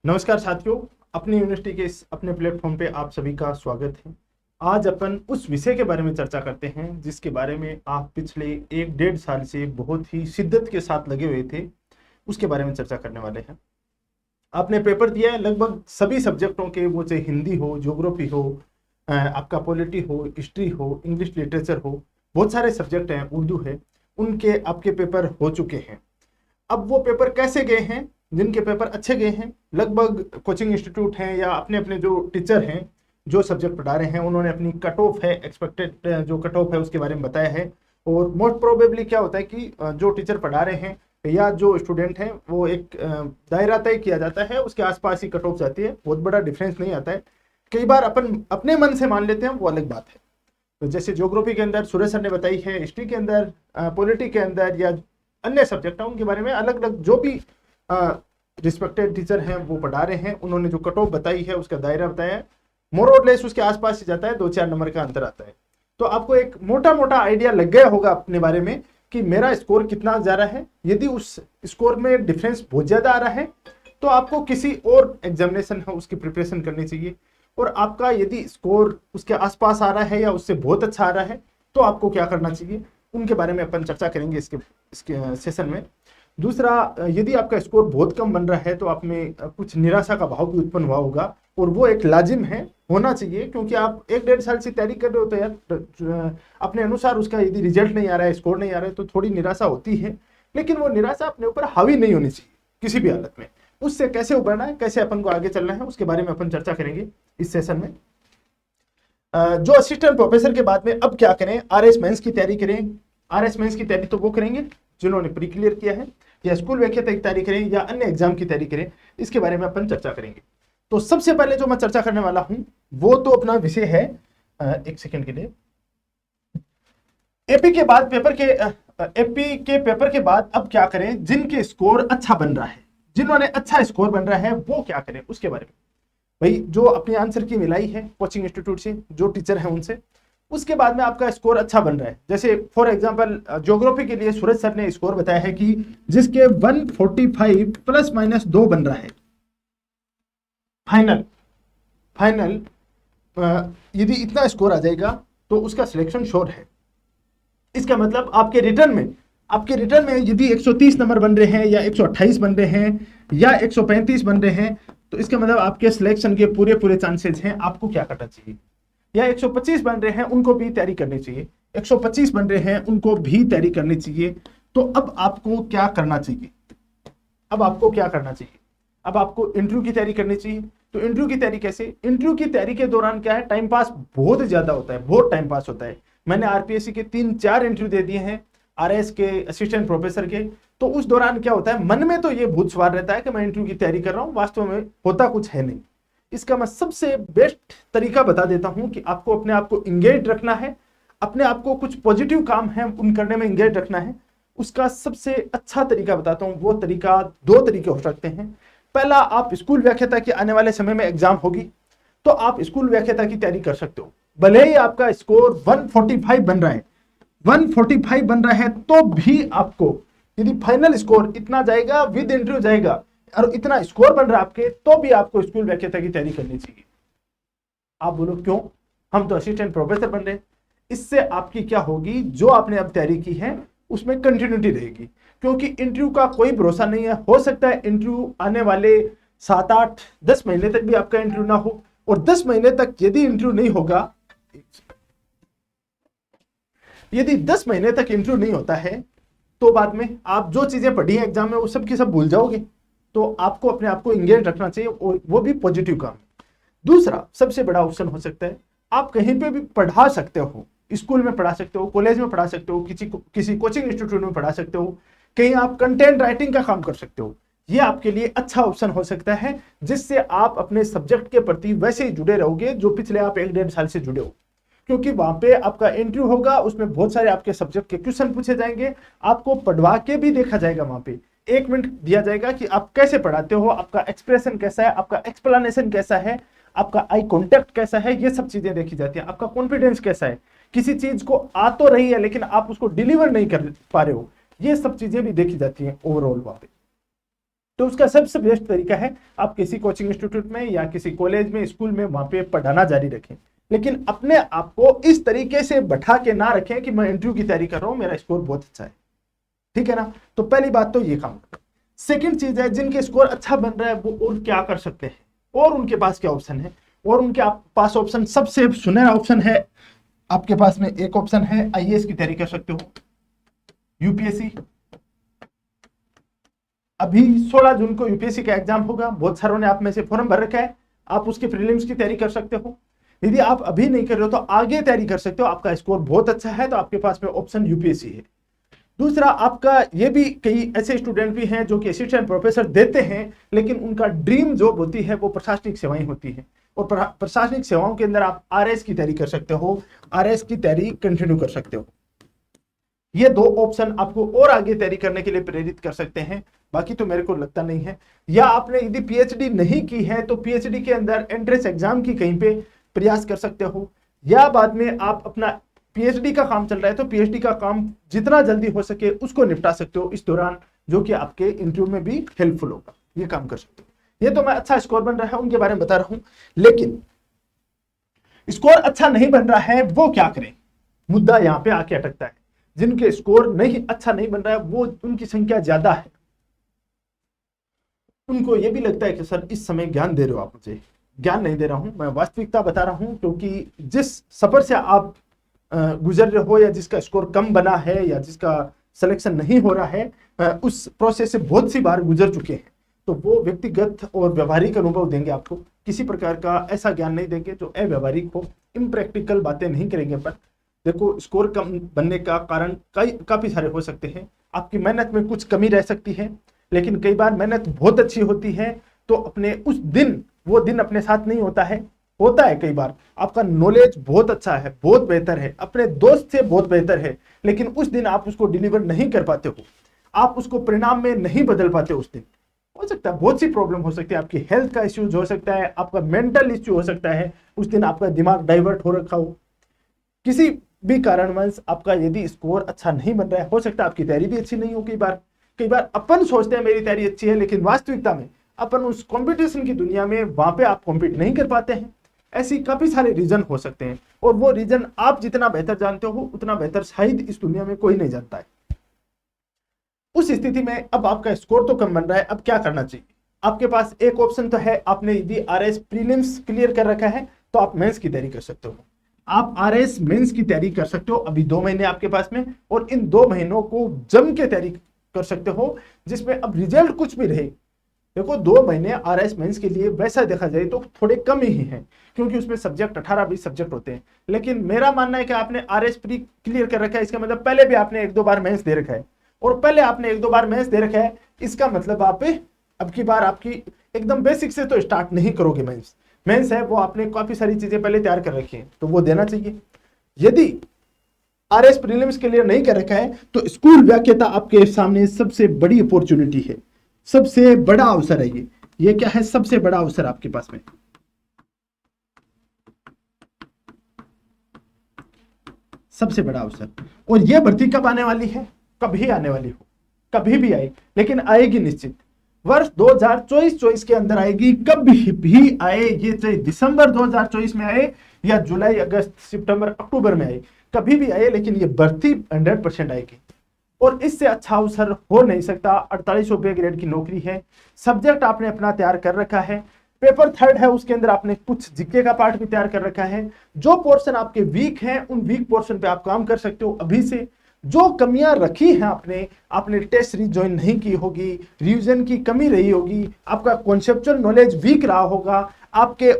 नमस्कार साथियों, अपनी यूनिवर्सिटी के इस अपने प्लेटफॉर्म पे आप सभी का स्वागत है। आज अपन उस विषय के बारे में चर्चा करते हैं जिसके बारे में आप पिछले 1-1.5 साल से बहुत ही शिद्दत के साथ लगे हुए थे। उसके बारे में चर्चा करने वाले हैं। आपने पेपर दिया है लगभग सभी सब्जेक्टों के, वो चाहे हिंदी हो, ज्योग्राफी हो, आपका पॉलिटी हो, हिस्ट्री हो, इंग्लिश लिटरेचर हो, बहुत सारे सब्जेक्ट हैं, उर्दू है, उनके आपके पेपर हो चुके हैं। अब वो पेपर कैसे गए हैं? जिनके पेपर अच्छे गए हैं, लगभग कोचिंग इंस्टीट्यूट हैं या अपने अपने जो टीचर हैं जो सब्जेक्ट पढ़ा रहे हैं, उन्होंने अपनी कट ऑफ है, एक्सपेक्टेड जो कट ऑफ है उसके बारे में बताया है। और मोस्ट प्रोबेबली क्या होता है कि जो टीचर पढ़ा रहे हैं या जो स्टूडेंट हैं, वो एक दायरा तय किया जाता है, उसके आसपास ही कट ऑफ जाती है, बहुत बड़ा डिफरेंस नहीं आता है। कई बार अपन अपने मन से मान लेते हैं, वो अलग बात है। तो जैसे ज्योग्राफी के अंदर सुरेश सर ने बताई है, हिस्ट्री के अंदर, पॉलिटी के अंदर या अन्य सब्जेक्ट हैं, उनके बारे में अलग अलग जो भी रिस्पेक्टेड टीचर हैं वो पढ़ा रहे हैं, उन्होंने जो कट ऑफ बताई है, उसका दायरा बताया है, मोर और लेस उसके आसपास ही जाता है, 2-4 नंबर का अंतर आता है। तो आपको एक मोटा मोटा आइडिया लग गया होगा अपने बारे में कि मेरा स्कोर कितना जा रहा है। यदि उस स्कोर में डिफरेंस बहुत ज्यादा आ रहा है तो आपको किसी और एग्जामिनेशन है उसकी प्रिपरेशन करनी चाहिए। और आपका यदि स्कोर उसके आसपास आ रहा है या उससे बहुत अच्छा आ रहा है तो आपको क्या करना चाहिए, उनके बारे में अपन चर्चा करेंगे इसके सेशन में। दूसरा, यदि आपका स्कोर बहुत कम बन रहा है तो आप में कुछ निराशा का भाव भी उत्पन्न हुआ होगा, और वो एक लाजिम है, होना चाहिए, क्योंकि आप 1-1.5 साल से तैयारी कर रहे हो तो यार अपने अनुसार उसका यदि रिजल्ट नहीं आ रहा है, स्कोर नहीं आ रहा है, तो थोड़ी निराशा होती है। लेकिन वो निराशा अपने ऊपर हावी नहीं होनी चाहिए किसी भी हालत में। उससे कैसे उबरना है, कैसे अपन को आगे चलना है, उसके बारे में अपन चर्चा करेंगे इस सेशन में। जो असिस्टेंट प्रोफेसर के बाद में अब क्या करें, आरएस मेंस की तैयारी करें। आरएस मेंस की तैयारी तो वो करेंगे जिन्होंने प्री क्लियर किया है, या स्कूल व्याख्याता की तैयारी करें या अन्य एग्जाम की तैयारी करें, इसके बारे में अपन चर्चा करेंगे। तो सबसे पहले जो मैं चर्चा करने वाला हूं वो तो अपना विषय है, एक सेकंड के लिए, एपी के बाद पेपर के एपी के पेपर के बाद अब क्या करें, जिनके स्कोर अच्छा बन रहा है, जिन्होंने अच्छा स्कोर बन रहा है वो क्या करें, उसके बारे में। भाई जो अपने आंसर की मिलाई है कोचिंग इंस्टीट्यूट से, जो टीचर है उनसे, उसके बाद में आपका स्कोर अच्छा बन रहा है। जैसे फॉर एग्जांपल ज्योग्राफी के लिए सूरज सर ने स्कोर बताया है कि जिसके 145 ±2 बन रहा है फाइनल फाइनल यदि इतना स्कोर आ जाएगा तो उसका सिलेक्शन श्योर है। इसका मतलब आपके रिटर्न में यदि 130 नंबर बन रहे हैं या 128 बन रहे हैं या 135 बन रहे हैं, तो इसका मतलब आपके सिलेक्शन के पूरे पूरे चांसेस हैं। आपको क्या करना चाहिए, या 125 बन रहे हैं उनको भी तैयारी करनी चाहिए, 125 बन रहे हैं उनको भी तैयारी करनी चाहिए। तो अब आपको क्या करना चाहिए, अब आपको क्या करना चाहिए, अब आपको इंटरव्यू की तैयारी करनी चाहिए। तो इंटरव्यू की तैयारी कैसे, इंटरव्यू की तैयारी के दौरान क्या है, टाइम पास बहुत ज्यादा होता है, बहुत टाइम पास होता है। मैंने आरपीएससी के 3-4 इंटरव्यू दे दिए हैं, आरएस के, असिस्टेंट प्रोफेसर के। तो उस दौरान क्या होता है, मन में तो ये भूत सवार रहता है कि मैं इंटरव्यू की तैयारी कर रहा हूं, वास्तव में होता कुछ है नहीं। इसका मैं सबसे बेस्ट तरीका बता देता हूं कि आपको अपने आप को इंगेज रखना है, अपने आप को कुछ पॉजिटिव काम है उन करने में इंगेज रखना है। उसका सबसे अच्छा तरीका बताता हूं। वो तरीका, 2 तरीके हो सकते हैं। पहला, आप स्कूल व्याख्याता की आने वाले समय में एग्जाम होगी तो आप स्कूल व्याख्याता की तैयारी कर सकते हो। भले ही आपका स्कोर 145 बन रहा है, 145 बन रहा है, तो भी आपको यदि फाइनल स्कोर इतना जाएगा, विद इंटरव्यू जाएगा, और इतना स्कोर बन रहा है आपके, तो भी आपको स्कूल व्याख्याता की तैयारी करनी चाहिए। आप बोलो क्यों, हम तो असिस्टेंट प्रोफेसर बन रहे हैं। इससे आपकी क्या होगी, जो आपने अब तैयारी की है उसमें कंटिन्यूटी रहेगी, क्योंकि इंटरव्यू का कोई भरोसा नहीं है। हो सकता है इंटरव्यू आने वाले 7-8-10 महीने तक भी आपका इंटरव्यू ना हो, और 10 महीने तक यदि इंटरव्यू नहीं होगा, यदि 10 महीने तक इंटरव्यू नहीं होता है तो बाद में आप जो चीजें पढ़ी हैं एग्जाम में वो सब की सब भूल जाओगे। तो आपको अपने आप को इंगेज रखना चाहिए, और वो भी पॉजिटिव काम। दूसरा सबसे बड़ा ऑप्शन हो सकता है, आप कहीं पे भी पढ़ा सकते हो, स्कूल में पढ़ा सकते हो, कॉलेज में पढ़ा सकते हो, किसी कोचिंग इंस्टीट्यूट में पढ़ा सकते हो, कहीं आप कंटेंट राइटिंग का काम कर सकते हो। ये आपके लिए अच्छा ऑप्शन हो सकता है, जिससे आप अपने सब्जेक्ट के प्रति वैसे ही जुड़े रहोगे जो पिछले आप 1-1.5 साल से जुड़े हो। क्योंकि वहां पे आपका इंटरव्यू होगा, उसमें बहुत सारे आपके सब्जेक्ट के क्वेश्चन पूछे जाएंगे, आपको पढ़वा के भी देखा जाएगा। वहां पे 1 मिनट दिया जाएगा कि आप कैसे पढ़ाते हो, आपका एक्सप्रेशन कैसा है, आपका एक्सप्लेनेशन कैसा है, आपका आई कॉन्टेक्ट कैसा है, ये सब चीजें देखी जाती है। आपका कॉन्फिडेंस कैसा है, किसी चीज को आ तो रही है लेकिन आप उसको डिलीवर नहीं कर पा रहे हो, ये सब चीजें भी देखी जाती हैं ओवरऑल वहां पे। तो उसका सबसे बेस्ट तरीका है आप किसी कोचिंग इंस्टीट्यूट में या किसी कॉलेज में, स्कूल में, वहां पे पढ़ाना जारी रखें, लेकिन अपने आप को इस तरीके से बैठा के ना रखें कि मैं इंटरव्यू की तैयारी कर रहा हूं, मेरा स्कोर बहुत अच्छा है। ठीक है ना। तो पहली बात तो ये काम। सेकंड चीज है, जिनके स्कोर अच्छा बन रहा है वो और क्या कर सकते हैं, और उनके पास क्या ऑप्शन है। और उनके पास ऑप्शन, सबसे सुनहरा ऑप्शन है आपके पास में, एक ऑप्शन है आईएएस की तैयारी कर सकते हो, यूपीएससी। अभी 16 जून को यूपीएससी का एग्जाम होगा, बहुत सारों ने आप में से फॉर्म भर रखा है, आप उसके प्रीलिम्स की तैयारी कर सकते हो। यदि आप अभी नहीं कर रहे हो तो आगे तैयारी कर सकते हो, आपका स्कोर बहुत अच्छा है तो आपके पास में ऑप्शन यूपीएससी है। दूसरा, आपका ये भी कई ऐसे स्टूडेंट भी हैं जो कि असिस्टेंट प्रोफेसर देते हैं, लेकिन उनका ड्रीम जॉब होती है वो प्रशासनिक सेवाएं होती हैं, और प्रशासनिक सेवाओं के अंदर आप आरएस की तैयारी कर सकते हो, आरएस की तैयारी कंटिन्यू कर सकते हो। ये दो ऑप्शन आपको और आगे तैयारी करने के लिए प्रेरित कर सकते हैं, बाकी तो मेरे को लगता नहीं है। या आपने यदि पीएचडी नहीं की है तो पीएचडी के अंदर एंट्रेंस एग्जाम की कहीं पे प्रयास कर सकते हो, या बाद में आप अपना पीएचडी का काम चल रहा है तो पीएचडी का काम जितना जल्दी हो सके उसको निपटा सकते हो इस दौरान, जो कि आपके इंटरव्यू में भी हेल्पफुल होगा। ये काम कर सकते हो। ये तो मैं अच्छा स्कोर बन रहा है उनके बारे में बता रहा हूं, लेकिन स्कोर अच्छा नहीं बन रहा है वो क्या करें, मुद्दा यहां पे आके अटकता है। जिनके स्कोर नहीं अच्छा नहीं बन रहा है वो, उनकी संख्या ज्यादा है, उनको ये भी लगता है कि सर इस समय ज्ञान दे रहे हो आप मुझे। ज्ञान नहीं दे रहा हूं, मैं वास्तविकता बता रहा हूं, क्योंकि जिस सफर से आप गुजर रहे हो, या जिसका स्कोर कम बना है, या जिसका सिलेक्शन नहीं हो रहा है, उस प्रोसेस से बहुत सी बार गुजर चुके हैं, तो वो व्यक्तिगत और व्यवहारिक अनुभव देंगे आपको, किसी प्रकार का ऐसा ज्ञान नहीं देंगे जो अव्यवहारिक हो, इम्प्रैक्टिकल बातें नहीं करेंगे। पर देखो, स्कोर कम बनने का कारण काफी सारे हो सकते हैं। आपकी मेहनत में कुछ कमी रह सकती है, लेकिन कई बार मेहनत बहुत अच्छी होती है तो अपने उस दिन, वो दिन अपने साथ नहीं होता है। होता है कई बार आपका नॉलेज बहुत अच्छा है, बहुत बेहतर है, अपने दोस्त से बहुत बेहतर है, लेकिन उस दिन आप उसको डिलीवर नहीं कर पाते हो, आप उसको परिणाम में नहीं बदल पाते। उस दिन हो सकता है बहुत सी प्रॉब्लम हो सकती है, आपकी हेल्थ का इश्यूज हो सकता है, आपका मेंटल इश्यू हो सकता है, उस दिन आपका दिमाग डाइवर्ट हो रखा हो, किसी भी कारणवश आपका यदि स्कोर अच्छा नहीं बन रहा है, हो सकता है आपकी तैयारी भी अच्छी नहीं हो। कई बार अपन सोचते हैं मेरी तैयारी अच्छी है, लेकिन वास्तविकता में अपन उस कंपटीशन की दुनिया में वहां पे आप कॉम्पीट नहीं कर पाते हैं। ऐसी काफी सारे रीजन हो सकते हैं, और वो रीजन आप जितना बेहतर जानते हो उतना बेहतर शायद इस दुनिया में कोई नहीं जानता है। उस स्थिति में अब आपका स्कोर तो कम बन रहा है, अब क्या करना चाहिए। आपके पास एक ऑप्शन तो है, आपने यदि आरएस प्रीलिम्स क्लियर कर रखा है तो आप मेंस की तैयारी कर सकते हो। आप आरएस मेंस की तैयारी कर सकते हो, अभी 2 महीने आपके पास में, और इन 2 महीनों को जम के तैयारी कर सकते हो, जिसमें अब रिजल्ट कुछ भी रहे। देखो, 2 महीने आरएस मेंस के लिए वैसा देखा जाए तो थोड़े कम ही हैं, क्योंकि उसमें सब्जेक्ट 18-20 सब्जेक्ट होते हैं। लेकिन मेरा मानना है कि आपने आरएस प्री क्लियर कर रखा है, इसका मतलब पहले भी आपने 1-2 बार मेंस दे रखा है, और पहले आपने 1-2 बार मेंस दे रखा है, इसका मतलब आप अब की बार आपकी एकदम बेसिक से तो स्टार्ट नहीं करोगे। मेंस है वो आपने काफी सारी चीजें पहले तैयार कर रखी हैं, तो वो देना चाहिए। यदि आरएस प्रीलिम्स क्लियर नहीं कर रखा है तो स्कूल व्याख्याता आपके सामने सबसे बड़ी अपॉर्चुनिटी है, सबसे बड़ा अवसर है। ये क्या है, सबसे बड़ा अवसर आपके पास में, सबसे बड़ा अवसर। और यह भर्ती कब आने वाली है, कभी आने वाली हो, कभी भी आए, लेकिन आएगी निश्चित। वर्ष 2024 के अंदर आएगी, कभी भी आए, ये चाहे दिसंबर 2024 में आए या जुलाई, अगस्त, सितंबर, अक्टूबर में आए, कभी भी आए, लेकिन ये भर्ती 100% आएगी। और इससे अच्छा अवसर हो नहीं सकता। 4800 ग्रेड की नौकरी है, सब्जेक्ट आपने अपना तैयार कर रखा है, पेपर 3rd है, उसके अंदर आपने कुछ जीके का पार्ट भी तैयार कर रखा है। जो पोर्शन आपके वीक हैं उन वीक पोर्शन पे आप काम कर सकते हो अभी से। जो कमियां रखी हैं आपने टेस्ट रिज्वाइन नहीं की होगी, रिवीजन की कमी रही होगी, आपका कॉन्सेप्चुअल नॉलेज वीक रहा होगा, आपके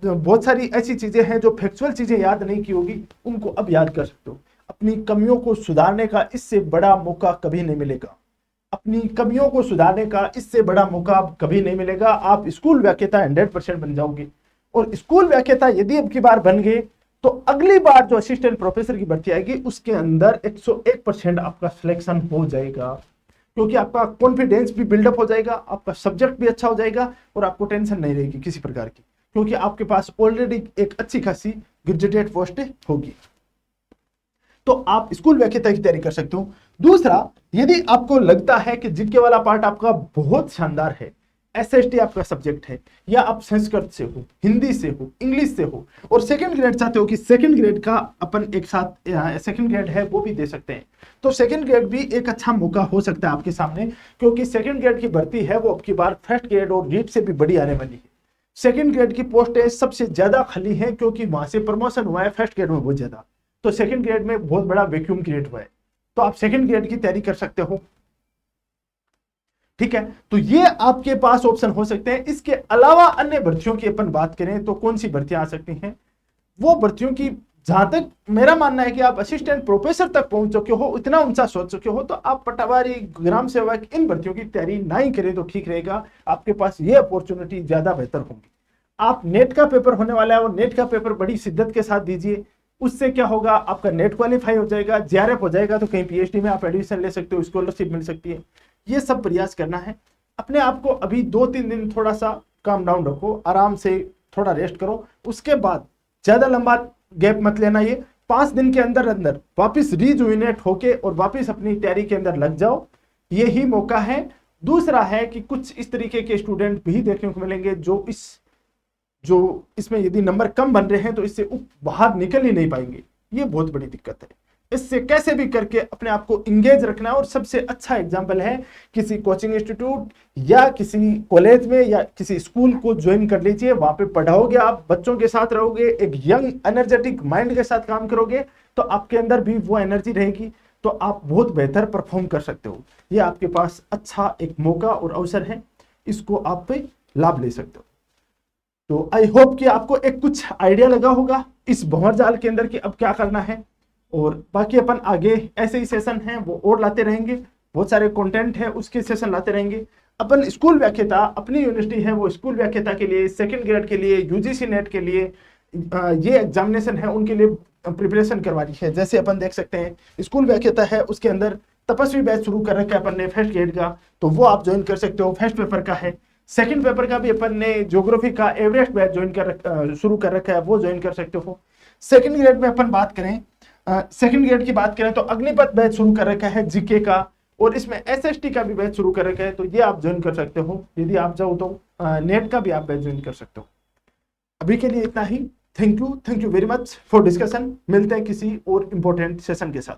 बहुत सारी ऐसी चीजें हैं जो फैक्चुअल चीजें याद नहीं की होगी, उनको अब याद कर सकते हो। अपनी कमियों को सुधारने का इससे बड़ा मौका कभी नहीं मिलेगा, अपनी कमियों को सुधारने का इससे बड़ा मौका कभी नहीं मिलेगा। आप स्कूल व्याख्याता 100% बन जाओगे, और स्कूल व्याख्याता यदि अब की बार बन गए तो अगली बार जो असिस्टेंट प्रोफेसर की भर्ती आएगी उसके अंदर 101% आपका सिलेक्शन हो जाएगा, क्योंकि आपका कॉन्फिडेंस भी बिल्डअप हो जाएगा, आपका सब्जेक्ट भी अच्छा हो जाएगा, और आपको टेंशन नहीं रहेगी किसी प्रकार की, क्योंकि आपके पास ऑलरेडी एक अच्छी खासी ग्रेजुएटेड पोस्ट होगी। तो आप स्कूल व्याख्याता की तैयारी कर सकते हो। दूसरा, यदि आपको लगता है कि जीके वाला पार्ट आपका बहुत शानदार है, एसएसटी आपका सब्जेक्ट है, या आप संस्कृत से हो, हिंदी से हो, इंग्लिश से हो, और सेकंड ग्रेड चाहते हो कि सेकंड ग्रेड का अपन एक साथ सेकंड ग्रेड है वो भी दे सकते हैं, तो सेकंड ग्रेड भी एक अच्छा मौका हो सकता है आपके सामने, क्योंकि सेकंड ग्रेड की भर्ती है वो अब की बार फर्स्ट ग्रेड और नीट से भी बड़ी आने वाली है। सेकंड ग्रेड की पोस्टें सबसे ज्यादा खाली है क्योंकि वहां से प्रमोशन हुआ है फर्स्ट ग्रेड में बहुत ज्यादा, तो सेकंड ग्रेड में बहुत बड़ा वैक्यूम क्रिएट हुआ है, तो आप सेकंड ग्रेड की तैयारी कर सकते हो। ठीक है, तो ये आपके पास ऑप्शन हो सकते हैं। इसके अलावा अन्य भर्तियों की अपन बात करें तो कौन सी भर्तियां आ सकती हैं, वो भर्तियों की जहां तक मेरा मानना है कि आप असिस्टेंट प्रोफेसर तक पहुंच चुके हो, इतना ऊंचा सोच चुके हो, तो आप पटवारी, ग्राम सेवक, इन भर्तियों की तैयारी ना ही करें तो ठीक रहेगा। आपके पास ये अपॉर्चुनिटी ज्यादा बेहतर होगी। आप नेट का पेपर होने वाला है और नेट का पेपर बड़ी शिद्दत के साथ दीजिए। उससे क्या होगा, आपका नेट क्वालिफाई हो जाएगा, जेआरएफ हो जाएगा, तो कहीं पीएचडी में आप एडमिशन ले सकते हो, स्कॉलरशिप मिल सकती है। ये सब प्रयास करना है। अपने आप को अभी 2-3 दिन थोड़ा सा काम डाउन रखो, आराम से थोड़ा रेस्ट करो, उसके बाद ज्यादा लंबा गैप मत लेना। ये 5 दिन के अंदर अंदर वापस रिजुविनेट होके और वापस अपनी तैयारी के अंदर लग जाओ, यही मौका है। दूसरा है कि कुछ इस तरीके के स्टूडेंट भी देखने को मिलेंगे जो इसमें यदि नंबर कम बन रहे हैं तो इससे बाहर निकल ही नहीं पाएंगे। ये बहुत बड़ी दिक्कत है। इससे कैसे भी करके अपने आप को इंगेज रखना है, और सबसे अच्छा एग्जाम्पल है किसी कोचिंग इंस्टीट्यूट या किसी कॉलेज में या किसी स्कूल को ज्वाइन कर लीजिए। वहां पे पढ़ाओगे, आप बच्चों के साथ रहोगे, एक यंग एनर्जेटिक माइंड के साथ काम करोगे, तो आपके अंदर भी वो एनर्जी रहेगी, तो आप बहुत बेहतर परफॉर्म कर सकते हो। ये आपके पास अच्छा एक मौका और अवसर है, इसको आप पे लाभ ले सकते हो। तो आई होप कि आपको एक कुछ आइडिया लगा होगा इस भंवर जाल के अंदर कि अब क्या करना है, और बाकी अपन आगे ऐसे ही सेशन हैं वो और लाते रहेंगे। बहुत सारे कंटेंट है उसके सेशन लाते रहेंगे। अपन स्कूल व्याख्याता, अपनी यूनिवर्सिटी है वो स्कूल व्याख्याता के लिए, सेकंड ग्रेड के लिए, यूजीसी नेट के लिए ये एग्जामिनेशन है उनके लिए प्रिपरेशन करवा रही है। जैसे अपन देख सकते हैं स्कूल व्याख्याता है उसके अंदर तपस्वी बैच शुरू कर रखा है अपन ने फर्स्ट ग्रेड का, तो वो आप ज्वाइन कर सकते हो। फर्स्ट पेपर का है, सेकंड पेपर का भी अपन ने ज्योग्राफी का एवरेस्ट बैच ज्वाइन कर शुरू कर रखा है, वो ज्वाइन कर सकते हो। सेकंड ग्रेड में अपन बात करें, सेकंड ग्रेड की बात करें तो अग्निपथ बैच शुरू कर रखा है जीके का, और इसमें एसएसटी का भी बैच शुरू कर रखा है, तो ये आप ज्वाइन कर सकते हो। यदि आप चाहो तो नेट का भी आप बैच ज्वाइन कर सकते हो। अभी के लिए इतना ही। Thank you very much for discussion. मिलते हैं किसी और इंपॉर्टेंट सेशन के साथ।